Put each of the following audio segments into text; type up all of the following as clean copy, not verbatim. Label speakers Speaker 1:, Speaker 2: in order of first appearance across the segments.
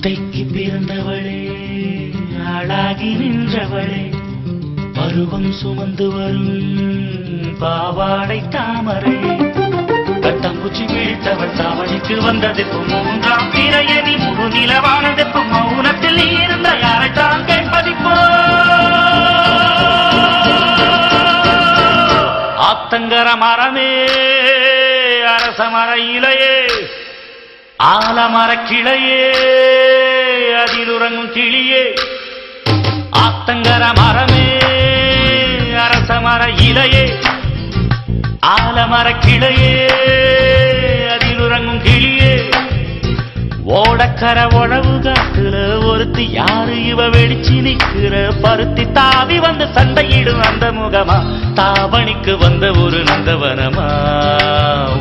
Speaker 1: அத்தைக்கு பிறந்தவளே, ஆளாகி நின்றவளே, பருவம் சுமந்து வரும் பாவாடை தாமரை, கட்டம்பூச்சி வீழ்த்தவள் தாவணிக்கு வந்ததெப்பும் மூன்றாம் பிறையணி முழு நிலவானதெப்பும் மௌனத்தில் நீ இருந்த யாரைத்தான் கேட்பதிப்போ. ஆத்தங்கர மரமே, அரச மர இலையே, ஆலமர கிளையே, அதில் உறங்கும் கிளியே. ஆத்தங்கர மரமே, அரச மர இலையே, ஆலமர கிளையே, அதில் உறங்கும் கிளியே. ஓடக்கர உழவு காட்டுல ஒருத்தி யாரு இவ வெடிச்சு நிக்கிற பருத்தி தாவி வந்து சண்டையிடும் அந்த முகமா, தாவணிக்கு வந்த ஒரு நந்தவனமா.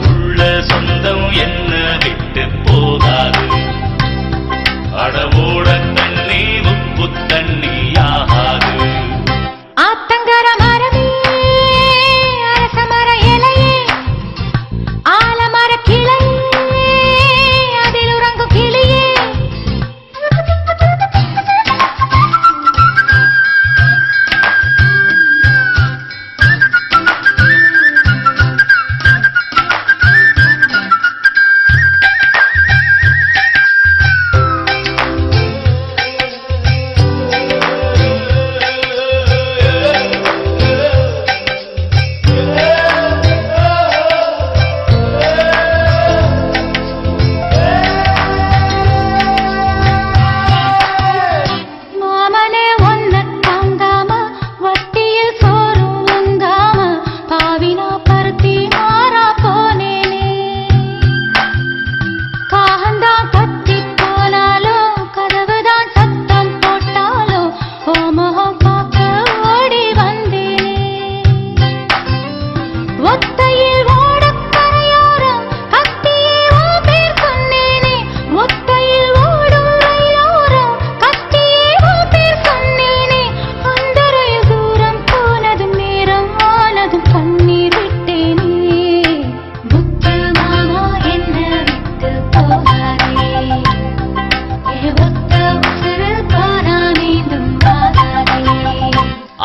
Speaker 1: உள்ள சொந்தம் என்ன விட்டு போகாது, அடவோட தண்ணி உப்பு தண்ணி ஆகாது.
Speaker 2: ஆத்தங்கர மரமே, அரச மர இலையே, ஆலமர கிளையே, அதில் உறங்கும் கிளியே.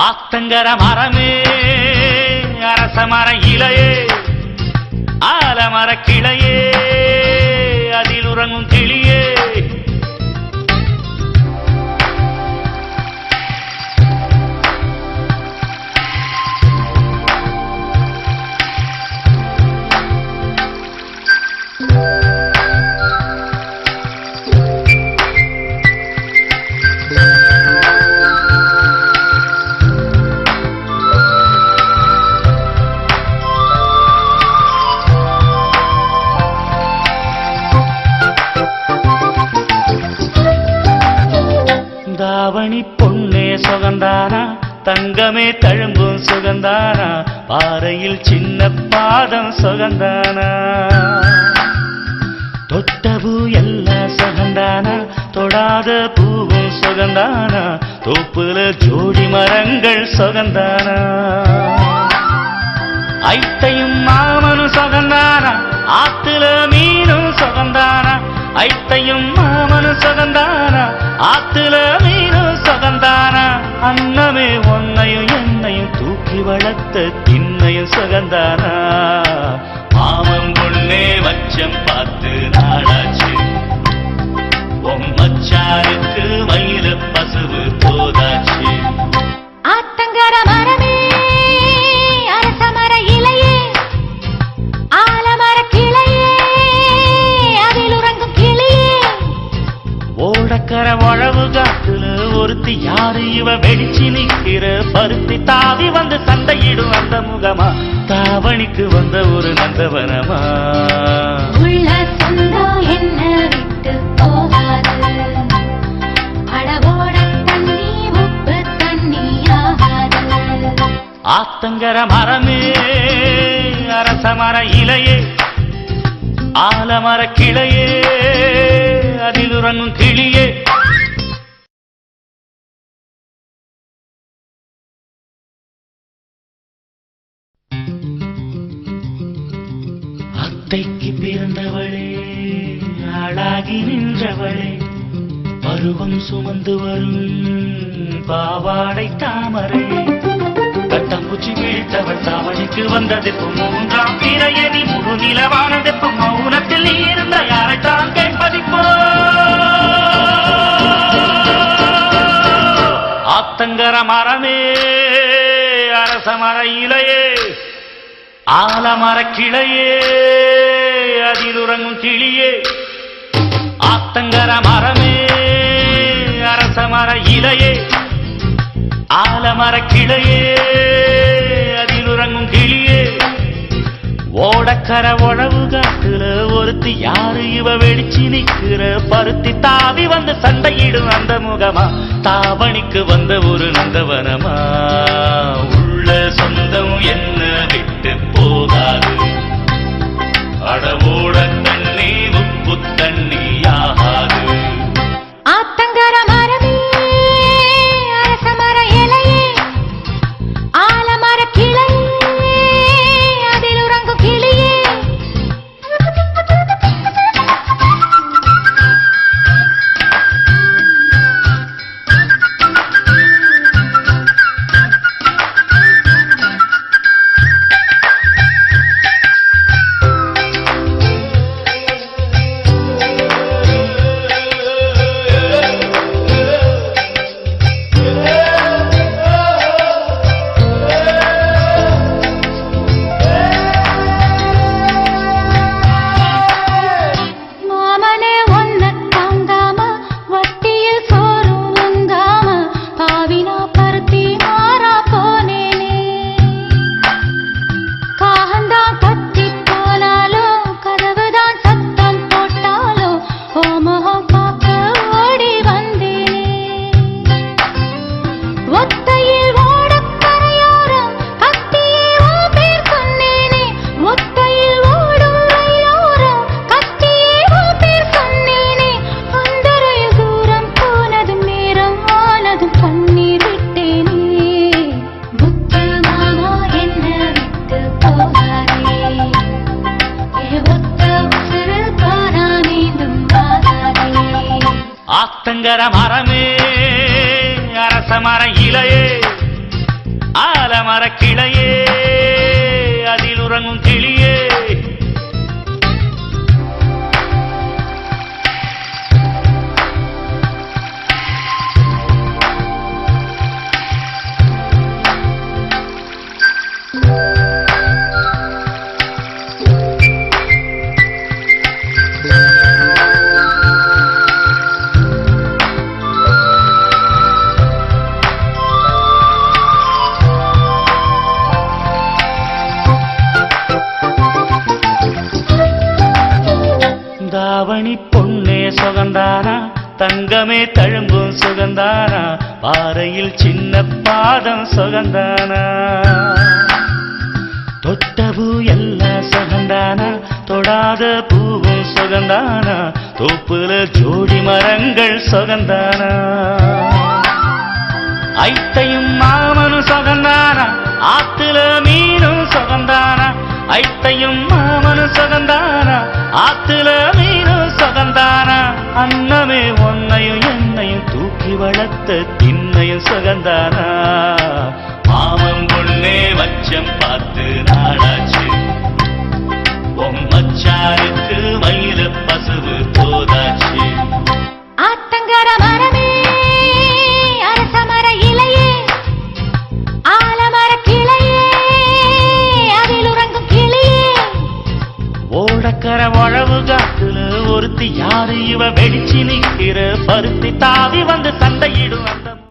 Speaker 1: ஆத்தங்கர மரமே, அரச மர இலையே, ஆலமர கிளையே, அதில் உறங்கும் கிளியே. தாவணி பொண்ணே சுகந்தானா, தங்கமே தழும்பும் சுகந்தானா, பாறையில் சின்ன பாதம் சுகந்தானா. தொட்டபூ எல்லாம் சுகந்தானா, தொடாத பூவும் சுகந்தானா, தோப்புல ஜோடி மரங்கள் சுகந்தானா. ஐத்தையும் மாமனும் சுகந்தானா, ஆத்துல மீனும் சுகந்தானா. ஐத்தையும் மாமனும் சுகந்தானா, ஆத்துல மீனும் சுகந்தானா. அன்னமே ஒன்னையும் என்னையும் தூக்கி வளர்த்த திண்ணையும் சுகந்தானா. மாமன் பொண்ணே மச்சம் பார்த்து நாளாச்சு, மச்சாருக்கு மயில பசுவு போதாச்சு.
Speaker 2: ஆத்தங்கர மரமே, அரச மர இலையே, ஆலமர கிளையே, அதில் உறங்கும் கிளியே.
Speaker 1: ஓடக்கர உழவு காட்டுல ஒருத்தி யாரு இவ வெடிச்சு நிக்கிற பருத்தி தாவி வந்து சண்டையிடும் அந்த முகமா, தாவணிக்கு வந்த ஒரு நந்தவனமா.
Speaker 2: உள்ள சொந்தம் என்ன விட்டு போகாது, அடவோட தண்ணி உப்பு தண்ணி ஆகாது.
Speaker 1: ஆத்தங்கர மரமே, அரச மர இலையே, ஆலமர கிளையே, அதில் உறங்கும் கிளியே. அத்தைக்கு பிறந்தவளே, ஆளாகி நின்றவளே, பருவம் சுமந்து வரும் பாவாடை தாமரை கட்டம்பூச்சி வீழ்த்தவள் தாவணிக்கு வந்ததெப்பு மூன்றாம் பிறையணி முழு நிலவானதெப்பு மௌனத்தில் நீ இருந்த யாரைத்தான் கேட்பதிப்போ ஆத்தங்கர மரமே அரச மர இலையே ஆலமர கிளையே அதில் உறங்கும் கிளியே ஆத்தங்கர மரமே அரச மர இலையே ஆலமர கிளையே அதில் உறங்கும் கிளியே ஓடக்கர உழவு காட்டுல ஒருத்தி யாரு இவ வெடிச்சு நிக்கிற பருத்தி தாவி வந்து சண்டையிடும் அந்த முகமா தாவணிக்கு வந்த ஒரு நந்தவனமா உள்ள சொந்தம் என்ன விட்டு போகாது அடவோட தண்ணி உப்பு தண்ணி ஆகாது
Speaker 2: ஆத்தங்கர மரமே அரச மர இலையே ஆலமர கிளையே அதில் உறங்கும் கிளியே
Speaker 1: ஆத்தங்கர மரமே அரச மர இலையே ஆலமர கிளையே அதில் உறங்கும் கிளியே தாவணி பொன்னே சுகந்தானா தங்கமே தழும்பும் சுகந்தானா பாறையில் சின்ன பாதம் சுகந்தானா தொட்ட பூ எல்லாம் சுகந்தானா தொடாத பூவும் சுகந்தானா தோப்புல ஜோடி மரங்கள் சுகந்தானா ஐத்தையும் மாமனும் சுகந்தானா ஆத்துல மீனும் சுகந்தானா ஐத்தையும் மாமனும் சுகந்தானா ஆத்துல மீனும் சுகந்தானா அன்னமே ஒன்னையும் என்னையும் தூக்கி வளர்த்த திண்ணையும் சுகந்தானா மாமன் பொண்ணே வச்சம் பார்த்து நாளாச்சு மச்சாருக்கு மயில பசுவு போதாச்சு
Speaker 2: ஆத்தங்கர மரமே அரச மர இலையே ஆலமர கிளையே அதில் உறங்கும் கிளியே
Speaker 1: ஓடக்கர உழவு காட்டுல ஒருத்தி யாரு இவ வெடிச்சு நிக்கிற பருத்தி தாவி வந்து சண்டையிடும் அந்த